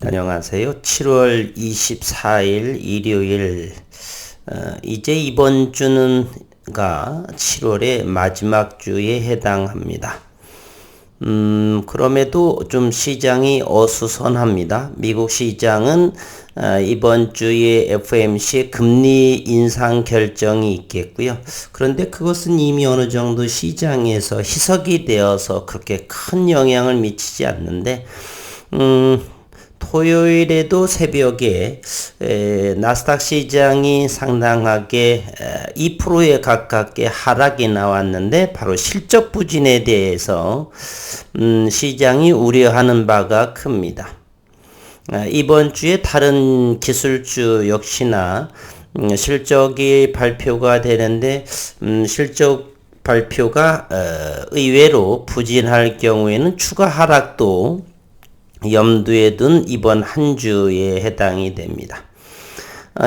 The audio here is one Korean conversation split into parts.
안녕하세요. 7월 24일 일요일. 이제 이번 주는가 7월의 마지막 주에 해당합니다. 그럼에도 좀 시장이 어수선합니다. 미국 시장은 이번 주에 FOMC 금리 인상 결정이 있겠고요. 그런데 그것은 이미 어느 정도 시장에서 희석이 되어서 그렇게 큰 영향을 미치지 않는데, 토요일에도 새벽에 나스닥 시장이 상당하게 2%에 가깝게 하락이 나왔는데, 바로 실적 부진에 대해서 시장이 우려하는 바가 큽니다. 이번 주에 다른 기술주 역시나 실적이 발표가 되는데, 실적 발표가 의외로 부진할 경우에는 추가 하락도 염두에 둔 이번 한 주에 해당이 됩니다.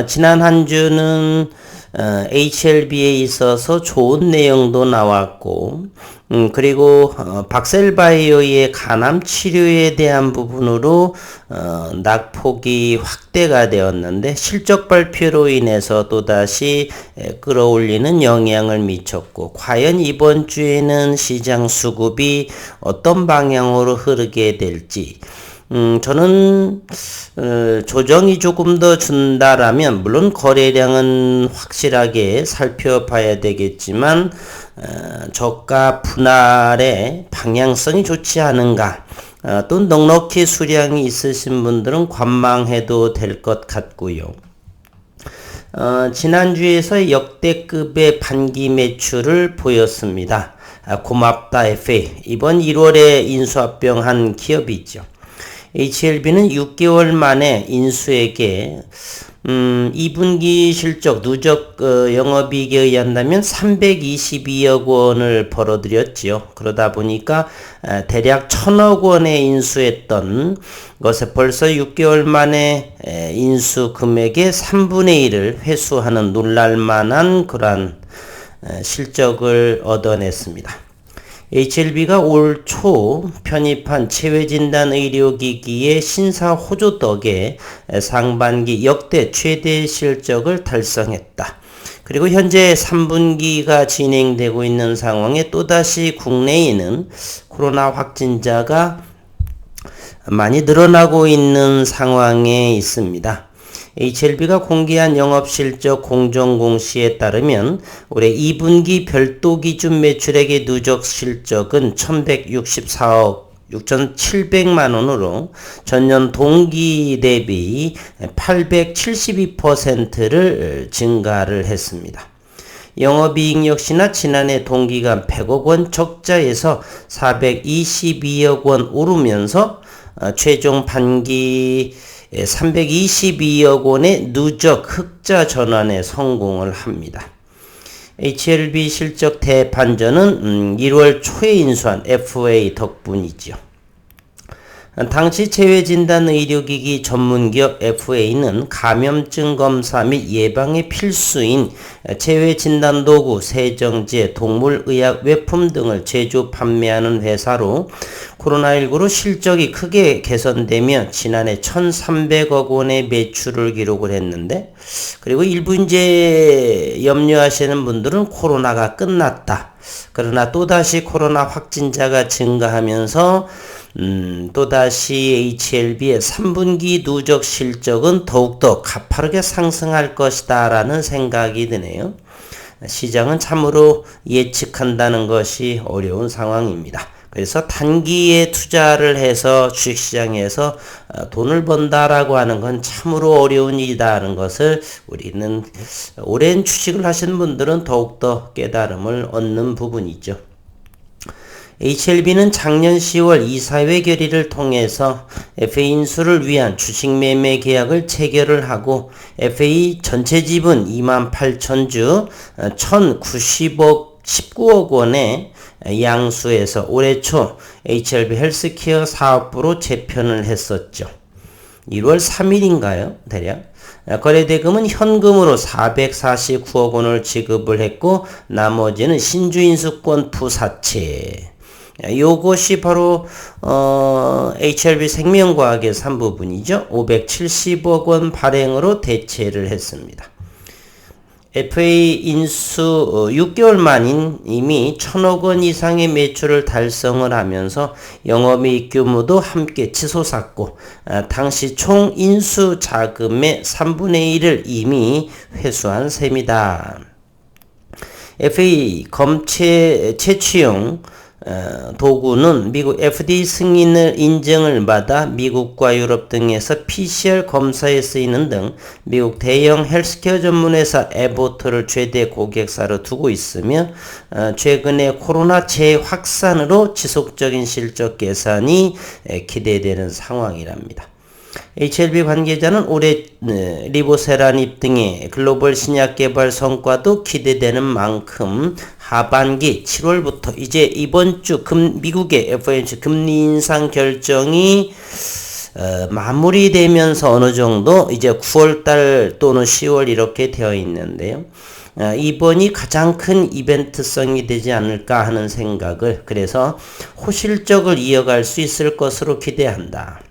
지난 한 주는 HLB에 있어서 좋은 내용도 나왔고, 그리고 박셀바이오의 간암 치료에 대한 부분으로 낙폭이 확대가 되었는데, 실적 발표로 인해서 또다시 끌어올리는 영향을 미쳤고, 과연 이번 주에는 시장 수급이 어떤 방향으로 흐르게 될지, 저는 조정이 조금 더 준다라면, 물론 거래량은 확실하게 살펴봐야 되겠지만 저가 분할의 방향성이 좋지 않은가, 또 넉넉히 수량이 있으신 분들은 관망해도 될 것 같고요. 지난주에서 역대급의 반기 매출을 보였습니다. 고맙다 FA, 이번 1월에 인수합병한 기업이 있죠. HLB는 6개월 만에 인수에게 2분기 실적 누적 영업이익에 의한다면 322억 원을 벌어들였지요. 그러다 보니까 대략 1000억 원에 인수했던 것에 벌써 6개월 만에 인수 금액의 3분의 1을 회수하는 놀랄만한 그러한 실적을 얻어냈습니다. HLB가 올 초 편입한 체외진단 의료기기의 신사 호조 덕에 상반기 역대 최대 실적을 달성했다. 그리고 현재 3분기가 진행되고 있는 상황에 또다시 국내에는 코로나 확진자가 많이 늘어나고 있는 상황에 있습니다. HLB가 공개한 영업실적 공정공시에 따르면 올해 2분기 별도 기준 매출액의 누적 실적은 1164억 6,700만 원으로 전년 동기 대비 872%를 증가를 했습니다. 영업이익 역시나 지난해 동기간 100억 원 적자에서 422억 원 오르면서 최종 반기 322억 원의 누적 흑자 전환에 성공을 합니다. HLB 실적 대반전은 1월 초에 인수한 FA 덕분이죠. 당시 체외진단 의료기기 전문기업 FA는 감염증 검사 및 예방에 필수인 체외진단 도구, 세정제, 동물의학 외품 등을 제조 판매하는 회사로 코로나19로 실적이 크게 개선되며 지난해 1,300억 원의 매출을 기록을 했는데, 그리고 일부 이제 염려하시는 분들은 코로나가 끝났다, 그러나 또다시 코로나 확진자가 증가하면서 또다시 HLB의 3분기 누적 실적은 더욱더 가파르게 상승할 것이다 라는 생각이 드네요. 시장은 참으로 예측한다는 것이 어려운 상황입니다. 그래서 단기에 투자를 해서 주식시장에서 돈을 번다라고 하는 건 참으로 어려운 일이라는 것을 우리는 오랜 주식을 하신 분들은 더욱더 깨달음을 얻는 부분이죠. HLB는 작년 10월 이사회 결의를 통해서 FA 인수를 위한 주식 매매 계약을 체결을 하고, FA 전체 지분 28,000주 1,019억 원에 양수해서 올해 초 HLB 헬스케어 사업부로 재편을 했었죠. 1월 3일인가요? 대략. 거래대금은 현금으로 449억 원을 지급을 했고, 나머지는 신주인수권 부사채, 요것이 바로 HLB 생명과학의 3부분이죠. 570억 원 발행으로 대체를 했습니다. FA 인수 6개월 만인 이미 1,000억 원 이상의 매출을 달성을 하면서 영업이익 규모도 함께 치솟았고 당시 총 인수 자금의 3분의 1을 이미 회수한 셈이다. FA 검체 채취용 도구는 미국 FDA 승인을 인증을 받아 미국과 유럽 등에서 PCR 검사에 쓰이는 등 미국 대형 헬스케어 전문회사 에보트를 최대 고객사로 두고 있으며 최근에 코로나 재확산으로 지속적인 실적 개선이 기대되는 상황이랍니다. HLB 관계자는 올해 리보세라닙 등의 글로벌 신약 개발 성과도 기대되는 만큼 하반기 7월부터 이제 이번 주 미국의 FOMC 금리 인상 결정이 마무리되면서 어느 정도 이제 9월달 또는 10월 이렇게 되어 있는데요. 이번이 가장 큰 이벤트성이 되지 않을까 하는 생각을, 그래서 호실적을 이어갈 수 있을 것으로 기대한다.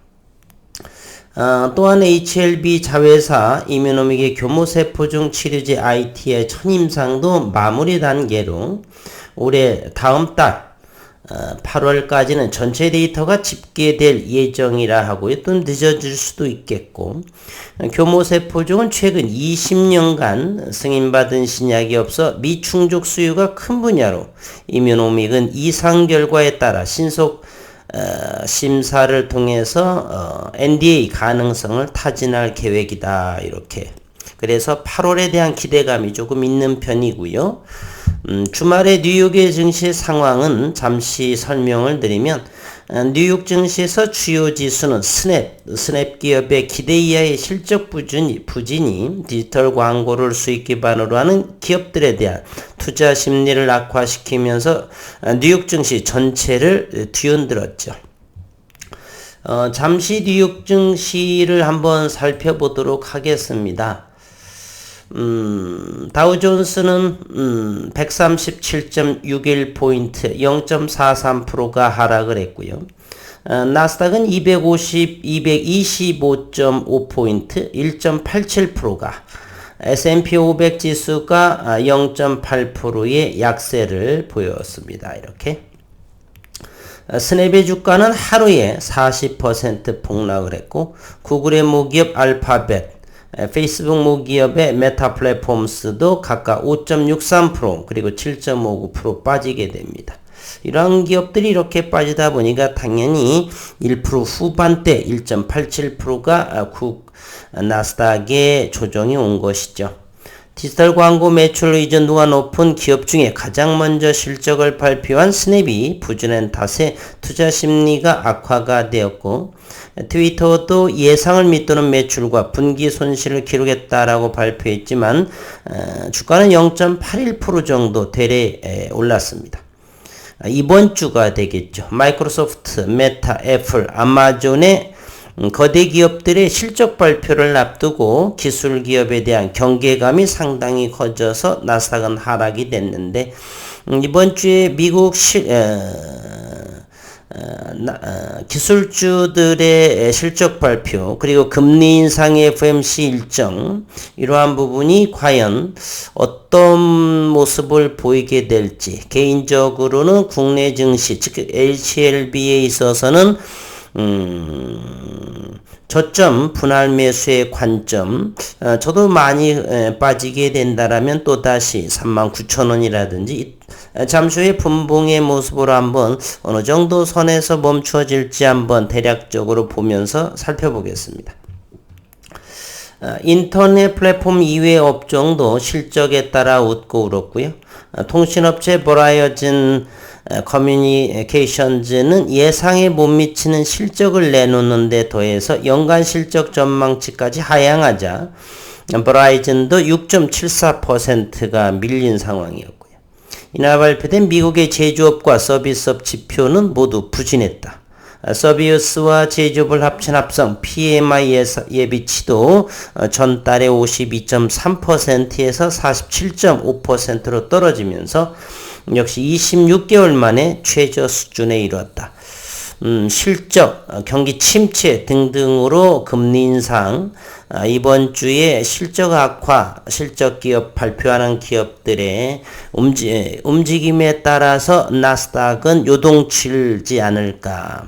또한 HLB 자회사 이뮤노믹의 교모세포중 치료제 IT의 첫임상도 마무리 단계로 올해 다음 달 8월까지는 전체 데이터가 집계될 예정이라 하고요. 또 늦어질 수도 있겠고, 교모세포중은 최근 20년간 승인받은 신약이 없어 미충족 수요가 큰 분야로 이뮤노믹은 이상 결과에 따라 신속 심사를 통해서 NDA 가능성을 타진할 계획이다. 이렇게. 그래서 8월에 대한 기대감이 조금 있는 편이고요. 주말에 뉴욕의 증시 상황은 잠시 설명을 드리면, 뉴욕 증시에서 주요 지수는 스냅 기업의 기대 이하의 실적 부진이 디지털 광고를 수익 기반으로 하는 기업들에 대한 투자 심리를 악화시키면서 뉴욕 증시 전체를 뒤흔들었죠. 잠시 뉴욕 증시를 한번 살펴보도록 하겠습니다. 다우존스는 137.61포인트 0.43%가 하락을 했고요. 나스닥은 225.5포인트 1.87%가, S&P 500 지수가 0.8%의 약세를 보였습니다. 이렇게. 스냅의 주가는 하루에 40% 폭락을 했고, 구글의 모기업 알파벳, 페이스북 모기업의 메타 플랫폼스도 각각 5.63% 그리고 7.59% 빠지게 됩니다. 이러한 기업들이 이렇게 빠지다 보니까 당연히 1% 후반대 1.87%가 나스닥에 조정이 온 것이죠. 디지털 광고 매출 의존도가 높은 기업 중에 가장 먼저 실적을 발표한 스냅이 부진한 탓에 투자 심리가 악화가 되었고, 트위터도 예상을 밑도는 매출과 분기 손실을 기록했다라고 발표했지만 주가는 0.81% 정도 대략 올랐습니다. 이번 주가 되겠죠. 마이크로소프트, 메타, 애플, 아마존의 거대 기업들의 실적 발표를 앞두고 기술 기업에 대한 경계감이 상당히 커져서 나스닥은 하락이 됐는데, 이번 주에 미국 기술주들의 실적 발표 그리고 금리 인상의 FOMC 일정, 이러한 부분이 과연 어떤 모습을 보이게 될지, 개인적으로는 국내 증시 즉 HLB에 있어서는 저점 분할 매수의 관점, 저도 많이 빠지게 된다라면 또다시 39,000원이라든지 잠시 후에 분봉의 모습으로 한번 어느 정도 선에서 멈추어질지 한번 대략적으로 보면서 살펴보겠습니다. 인터넷 플랫폼 이외 업종도 실적에 따라 웃고 울었고요. 통신업체 버라이어진 커뮤니케이션즈는 예상에 못 미치는 실적을 내놓는 데 더해서 연간 실적 전망치까지 하향하자 버라이즌도 6.74%가 밀린 상황이었고요. 이날 발표된 미국의 제조업과 서비스업 지표는 모두 부진했다. 서비스와 제조업을 합친 합성 PMI 예비치도 전달에 52.3%에서 47.5%로 떨어지면서 역시 26개월 만에 최저 수준에 이르렀다. 실적, 경기 침체 등등으로 금리 인상, 이번 주에 실적 악화, 실적 기업 발표하는 기업들의 움직임에 따라서 나스닥은 요동칠지 않을까.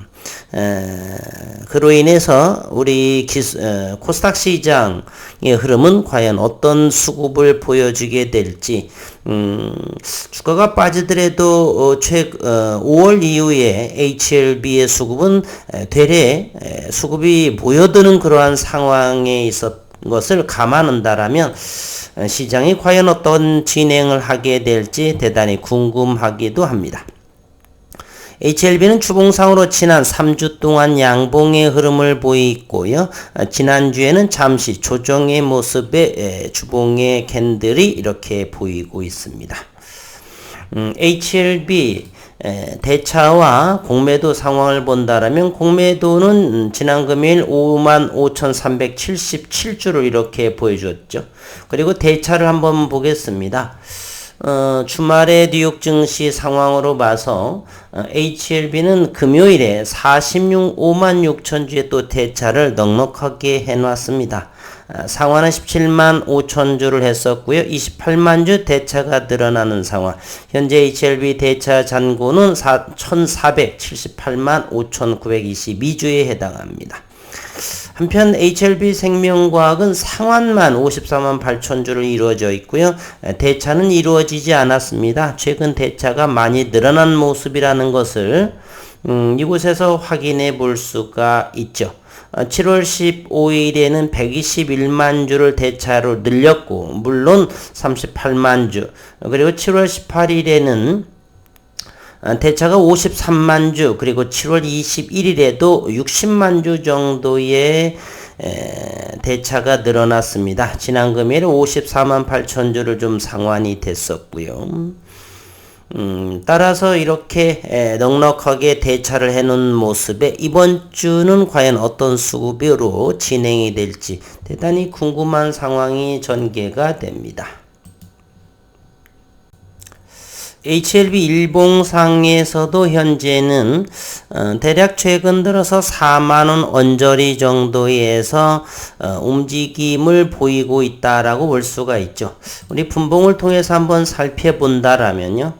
그로 인해서 우리 코스닥 시장의 흐름은 과연 어떤 수급을 보여주게 될지, 주가가 빠지더라도 5월 이후에 HLB의 수급은 되레 수급이 모여드는 그러한 상황에 있었던 것을 감안한다라면 시장이 과연 어떤 진행을 하게 될지 대단히 궁금하기도 합니다. HLB는 추봉상으로 지난 3주 동안 양봉의 흐름을 보이고요. 지난주에는 잠시 조정의 모습의 주봉의 캔들이 이렇게 보이고 있습니다. HLB 대차와 공매도 상황을 본다라면 공매도는 지난 금요일 55,377주를 이렇게 보여줬죠. 그리고 대차를 한번 보겠습니다. 주말의 뉴욕 증시 상황으로 봐서 HLB는 금요일에 46만 6천주의 또 대차를 넉넉하게 해놨습니다. 상환은 17만 5천 주를 했었고요. 28만 주 대차가 늘어나는 상황. 현재 HLB 대차 잔고는 1,478만 5,922주에 해당합니다. 한편 HLB 생명과학은 상환만 54만 8천 주를 이루어져 있고요. 대차는 이루어지지 않았습니다. 최근 대차가 많이 늘어난 모습이라는 것을 이곳에서 확인해 볼 수가 있죠. 7월 15일에는 121만 주를 대차로 늘렸고 물론 38만 주, 그리고 7월 18일에는 대차가 53만 주, 그리고 7월 21일에도 60만 주 정도의 대차가 늘어났습니다. 지난 금요일에 54만 8천 주를 좀 상환이 됐었고요. 따라서 이렇게 넉넉하게 대차를 해놓은 모습에 이번 주는 과연 어떤 수급으로 진행이 될지 대단히 궁금한 상황이 전개가 됩니다. HLB 일봉상에서도 현재는 대략 최근 들어서 4만원 언저리 정도에서 움직임을 보이고 있다라고 볼 수가 있죠. 우리 분봉을 통해서 한번 살펴본다라면요.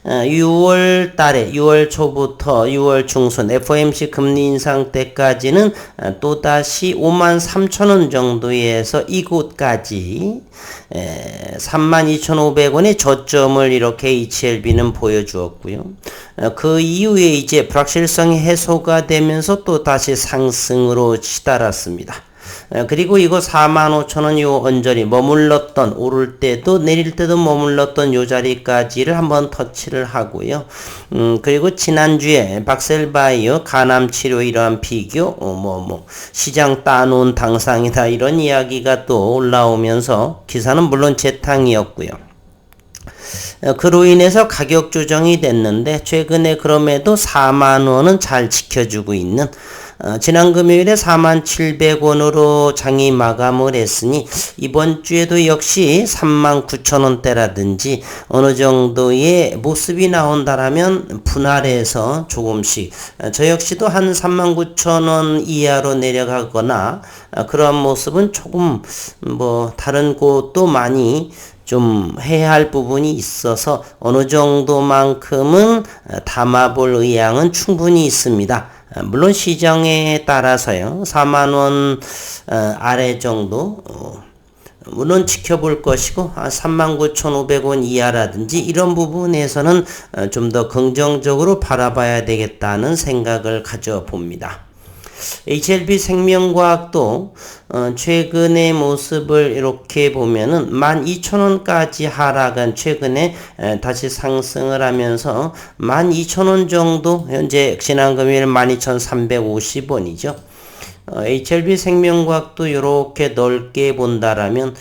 6월 달에 6월 초부터 6월 중순 FOMC 금리 인상 때까지는 또다시 53,000원 정도에서 이곳까지 32,500원의 저점을 이렇게 HLB는 보여주었고요. 그 이후에 이제 불확실성이 해소가 되면서 또 다시 상승으로 치달았습니다. 그리고 이거 45,000원 요 언저리 머물렀던, 오를 때도 내릴 때도 머물렀던 요 자리까지를 한번 터치를 하고요. 그리고 지난주에 박셀바이오 간암 치료 이러한 비교 시장 따놓은 당상이다 이런 이야기가 또 올라오면서 기사는 물론 재탕이었고요. 그로 인해서 가격 조정이 됐는데 최근에 그럼에도 4만원은 잘 지켜주고 있는, 지난 금요일에 47,000원으로 장이 마감을 했으니 이번 주에도 역시 39,000원대라든지 어느 정도의 모습이 나온다라면 분할해서 조금씩 저 역시도 한 39,000원 이하로 내려가거나 그런 모습은 조금 다른 곳도 많이 좀 해야 할 부분이 있어서 어느 정도만큼은 담아볼 의향은 충분히 있습니다. 물론 시장에 따라서요. 4만원 아래 정도 물론 지켜볼 것이고 39,500원 이하라든지 이런 부분에서는 좀 더 긍정적으로 바라봐야 되겠다는 생각을 가져봅니다. HLB 생명과학도 최근의 모습을 이렇게 보면은 12,000원까지 하락한 최근에 다시 상승을 하면서 12,000원 정도, 현재 지난 금요일 12,350원이죠. HLB 생명과학도 이렇게 넓게 본다라면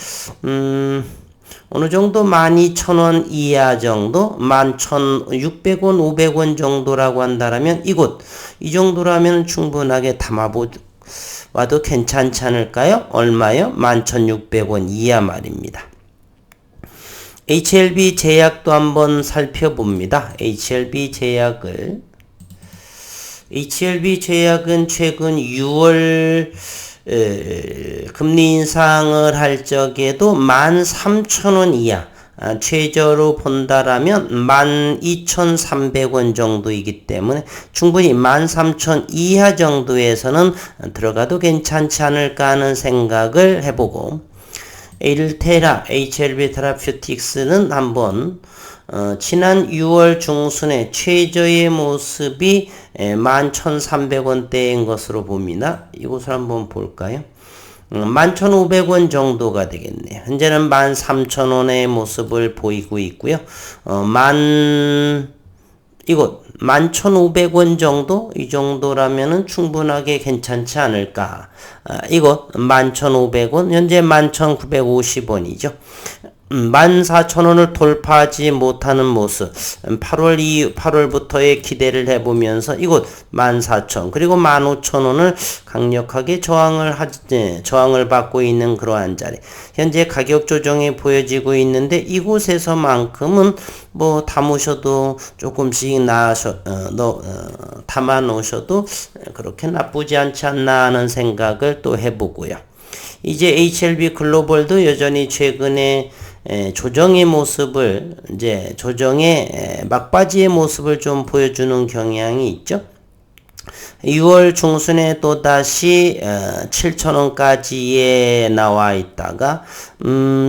어느 정도 12,000원 이하 정도, 11,600원, 500원 정도라고 한다라면 이곳, 이 정도라면 충분하게 담아봐도 괜찮지 않을까요? 얼마요? 11,600원 이하 말입니다. HLB 제약도 한번 살펴봅니다. HLB 제약은 최근 6월 금리 인상을 할 적에도 13,000원 이하, 최저로 본다라면 12,300원 정도이기 때문에 충분히 13,000 이하 정도에서는 들어가도 괜찮지 않을까 하는 생각을 해보고, 일테라 HLB 테라퓨틱스는 한번 지난 6월 중순에 최저의 모습이 11,300원대인 것으로 봅니다. 이곳을 한번 볼까요? 11,500원 정도가 되겠네요. 현재는 13,000원의 모습을 보이고 있고요. 이곳 11,500원 정도? 이 정도라면은 충분하게 괜찮지 않을까. 이곳 11,500원, 현재 11,950원이죠. 14,000원을 돌파하지 못하는 모습, 8월부터의 기대를 해보면서 이곳 14,000 그리고 15,000원을 강력하게 저항을 받고 있는 그러한 자리, 현재 가격 조정이 보여지고 있는데 이곳에서만큼은 뭐 담으셔도 조금씩 담아 놓으셔도 그렇게 나쁘지 않지 않나 하는 생각을 또 해보고요. 이제 HLB 글로벌도 여전히 최근에 조정의 모습을, 조정의 막바지의 모습을 좀 보여주는 경향이 있죠. 6월 중순에 또다시 7,000원까지에 나와 있다가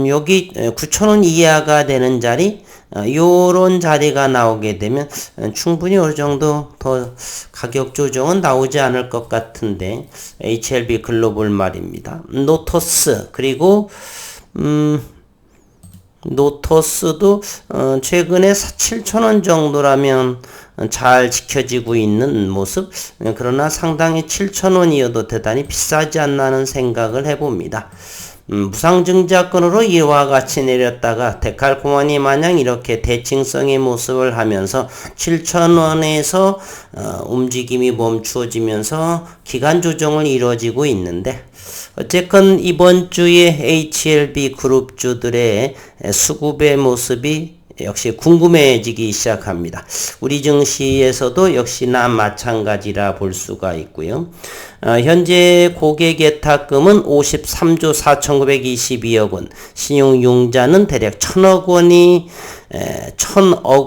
여기 9,000원 이하가 되는 자리, 요런 자리가 나오게 되면 충분히 어느 정도 더 가격 조정은 나오지 않을 것 같은데, HLB 글로벌 말입니다. 노토스, 그리고 노토스도 최근에 7,000원 정도라면 잘 지켜지고 있는 모습, 그러나 상당히 7,000원이어도 대단히 비싸지 않나 하는 생각을 해봅니다. 무상증자권으로 이와 같이 내렸다가 데칼코마니 마냥 이렇게 대칭성의 모습을 하면서 7,000원에서 움직임이 멈추어지면서 기간 조정을 이루어지고 있는데, 어쨌건 이번 주에 HLB 그룹주들의 수급의 모습이 역시 궁금해지기 시작합니다. 우리 증시에서도 역시나 마찬가지라 볼 수가 있고요. 현재 고객 예탁금은 53조 4,922억 원, 신용융자는 대략 1,000억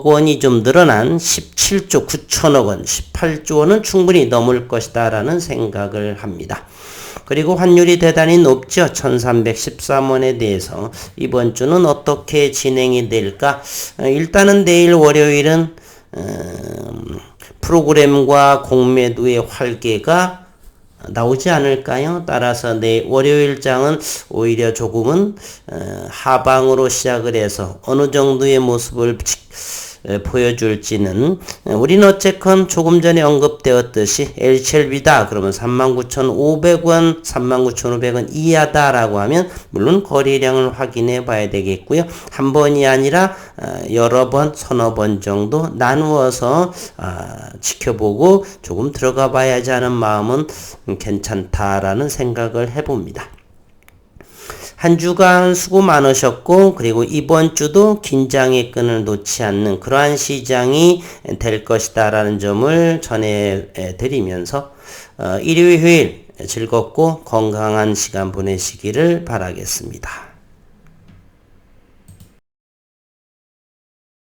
원이 좀 늘어난 17조 9천억 원, 18조 원은 충분히 넘을 것이다 라는 생각을 합니다. 그리고 환율이 대단히 높죠. 1313원에 대해서 이번 주는 어떻게 진행이 될까? 일단은 내일 월요일은 프로그램과 공매도의 활개가 나오지 않을까요? 따라서 내일 월요일장은 오히려 조금은 하방으로 시작을 해서 어느 정도의 모습을 보여줄지는, 우리는 어쨌건 조금 전에 언급되었듯이 HLB다 그러면 39,500원, 39,500원 이하다라고 하면 물론 거래량을 확인해 봐야 되겠고요. 한 번이 아니라 여러 번, 서너 번 정도 나누어서 지켜보고 조금 들어가 봐야지 하는 마음은 괜찮다라는 생각을 해봅니다. 한 주간 수고 많으셨고, 그리고 이번 주도 긴장의 끈을 놓지 않는 그러한 시장이 될 것이다 라는 점을 전해드리면서 일요일, 휴일 즐겁고 건강한 시간 보내시기를 바라겠습니다.